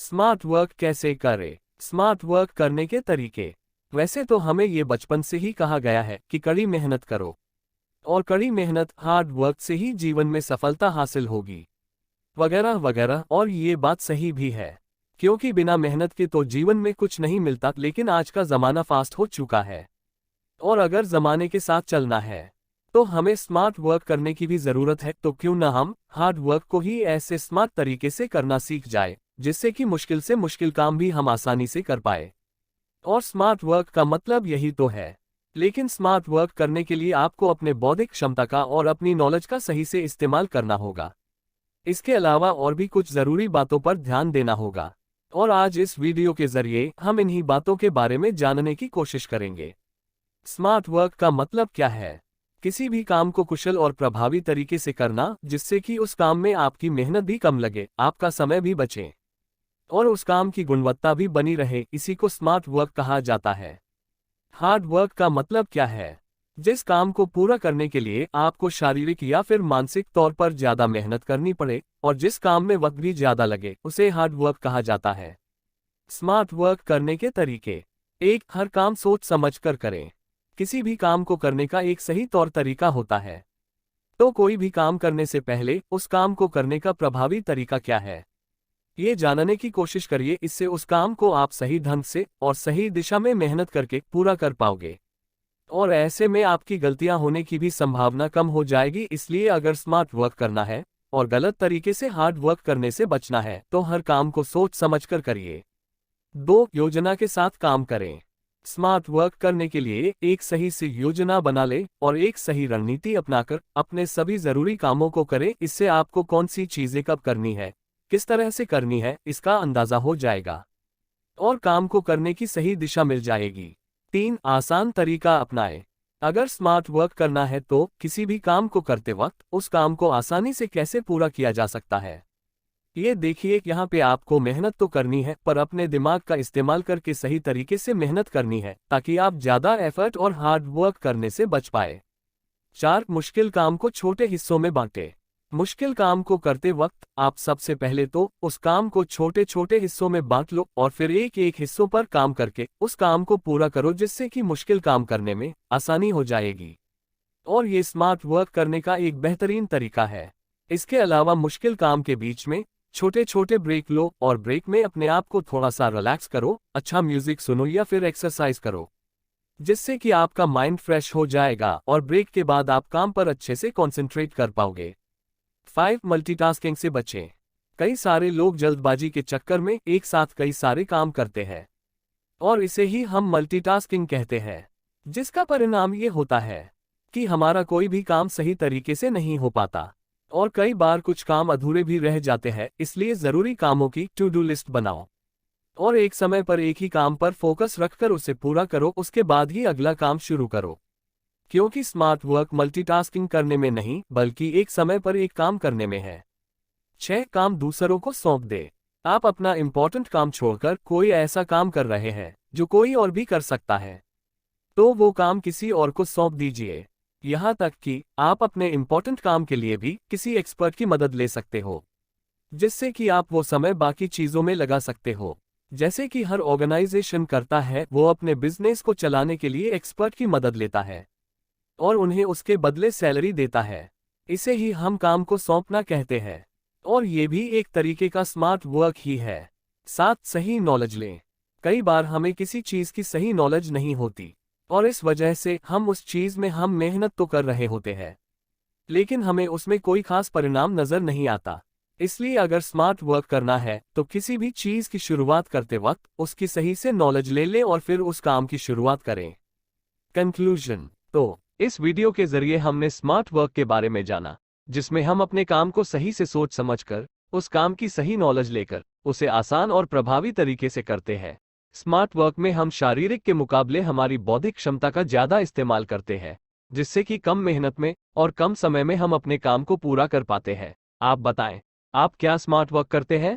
Smart work कैसे करें? Smart work करने के तरीके। वैसे तो हमें ये बचपन से ही कहा गया है कि कड़ी मेहनत करो और कड़ी मेहनत हार्ड वर्क से ही जीवन में सफलता हासिल होगी, वगैरह वगैरह। और ये बात सही भी है, क्योंकि बिना मेहनत के तो जीवन में कुछ नहीं मिलता। लेकिन आज का ज़माना फास्ट हो चुका है और अगर ज़माने के साथ चलना है तो हमें स्मार्ट वर्क करने की भी ज़रूरत है। तो क्यों ना हम हार्ड वर्क को ही ऐसे स्मार्ट तरीके से करना सीख जाए जिससे कि मुश्किल से मुश्किल काम भी हम आसानी से कर पाए। और स्मार्ट वर्क का मतलब यही तो है। लेकिन स्मार्ट वर्क करने के लिए आपको अपने बौद्धिक क्षमता का और अपनी नॉलेज का सही से इस्तेमाल करना होगा। इसके अलावा और भी कुछ ज़रूरी बातों पर ध्यान देना होगा और आज इस वीडियो के जरिए हम इन्हीं बातों के बारे में जानने की कोशिश करेंगे। स्मार्ट वर्क का मतलब क्या है? किसी भी काम को कुशल और प्रभावी तरीके से करना, जिससे कि उस काम में आपकी मेहनत भी कम लगे, आपका समय भी बचे और उस काम की गुणवत्ता भी बनी रहे, इसी को स्मार्ट वर्क कहा जाता है। हार्ड वर्क का मतलब क्या है? जिस काम को पूरा करने के लिए आपको शारीरिक या फिर मानसिक तौर पर ज्यादा मेहनत करनी पड़े और जिस काम में वक्त भी ज्यादा लगे, उसे हार्ड वर्क कहा जाता है। स्मार्ट वर्क करने के तरीके। 1. हर काम सोच समझ कर करें। किसी भी काम को करने का एक सही तौर तरीका होता है। तो कोई भी काम करने से पहले उस काम को करने का प्रभावी तरीका क्या है, ये जानने की कोशिश करिए। इससे उस काम को आप सही ढंग से और सही दिशा में मेहनत करके पूरा कर पाओगे और ऐसे में आपकी गलतियां होने की भी संभावना कम हो जाएगी। इसलिए अगर स्मार्ट वर्क करना है और गलत तरीके से हार्ड वर्क करने से बचना है तो हर काम को सोच समझकर करिए। 2. योजना के साथ काम करें। स्मार्ट वर्क करने के लिए एक सही सी योजना बना ले और एक सही रणनीति अपनाकर अपने सभी जरूरी कामों को करें। इससे आपको कौन सी चीजें कब करनी है, किस तरह से करनी है, इसका अंदाजा हो जाएगा और काम को करने की सही दिशा मिल जाएगी। 3. आसान तरीका अपनाएं। अगर स्मार्ट वर्क करना है तो किसी भी काम को करते वक्त उस काम को आसानी से कैसे पूरा किया जा सकता है, ये देखिए। यहाँ पे आपको मेहनत तो करनी है, पर अपने दिमाग का इस्तेमाल करके सही तरीके से मेहनत करनी है ताकि आप ज्यादा एफर्ट और हार्ड वर्क करने से बच पाए। 4. मुश्किल काम को छोटे हिस्सों में बांटें। मुश्किल काम को करते वक्त आप सबसे पहले तो उस काम को छोटे छोटे हिस्सों में बांट लो और फिर एक एक हिस्सों पर काम करके उस काम को पूरा करो, जिससे कि मुश्किल काम करने में आसानी हो जाएगी और ये स्मार्ट वर्क करने का एक बेहतरीन तरीका है। इसके अलावा मुश्किल काम के बीच में छोटे छोटे ब्रेक लो और ब्रेक में अपने आप को थोड़ा सा रिलैक्स करो, अच्छा म्यूजिक सुनो या फिर एक्सरसाइज करो, जिससे कि आपका माइंड फ्रेश हो जाएगा और ब्रेक के बाद आप काम पर अच्छे से कॉन्सेंट्रेट कर पाओगे। 5. मल्टीटास्किंग से बचें। कई सारे लोग जल्दबाजी के चक्कर में एक साथ कई सारे काम करते हैं और इसे ही हम मल्टीटास्किंग कहते हैं, जिसका परिणाम ये होता है कि हमारा कोई भी काम सही तरीके से नहीं हो पाता और कई बार कुछ काम अधूरे भी रह जाते हैं। इसलिए ज़रूरी कामों की टू डू लिस्ट बनाओ और एक समय पर एक ही काम पर फोकस रखकर उसे पूरा करो, उसके बाद ही अगला काम शुरू करो। क्योंकि स्मार्ट वर्क मल्टीटास्किंग करने में नहीं बल्कि एक समय पर एक काम करने में है। 6. काम दूसरों को सौंप दे। आप अपना इंपॉर्टेंट काम छोड़कर कोई ऐसा काम कर रहे हैं जो कोई और भी कर सकता है, तो वो काम किसी और को सौंप दीजिए। यहाँ तक कि आप अपने इंपॉर्टेंट काम के लिए भी किसी एक्सपर्ट की मदद ले सकते हो, जिससे कि आप वो समय बाकी चीज़ों में लगा सकते हो। जैसे कि हर ऑर्गेनाइजेशन करता है, वो अपने बिजनेस को चलाने के लिए एक्सपर्ट की मदद लेता है और उन्हें उसके बदले सैलरी देता है। इसे ही हम काम को सौंपना कहते हैं और ये भी एक तरीके का स्मार्ट वर्क ही है। 7. सही नॉलेज लें। कई बार हमें किसी चीज़ की सही नॉलेज नहीं होती और इस वजह से हम उस चीज़ में हम मेहनत तो कर रहे होते हैं, लेकिन हमें उसमें कोई खास परिणाम नज़र नहीं आता। इसलिए अगर स्मार्ट वर्क करना है तो किसी भी चीज़ की शुरुआत करते वक्त उसकी सही से नॉलेज ले लें और फिर उस काम की शुरुआत करें। कंक्लूजन। तो इस वीडियो के जरिए हमने स्मार्ट वर्क के बारे में जाना, जिसमें हम अपने काम को सही से सोच समझकर उस काम की सही नॉलेज लेकर उसे आसान और प्रभावी तरीके से करते हैं। स्मार्ट वर्क में हम शारीरिक के मुकाबले हमारी बौद्धिक क्षमता का ज़्यादा इस्तेमाल करते हैं, जिससे कि कम मेहनत में और कम समय में हम अपने काम को पूरा कर पाते हैं। आप बताएं, आप क्या स्मार्ट वर्क करते हैं?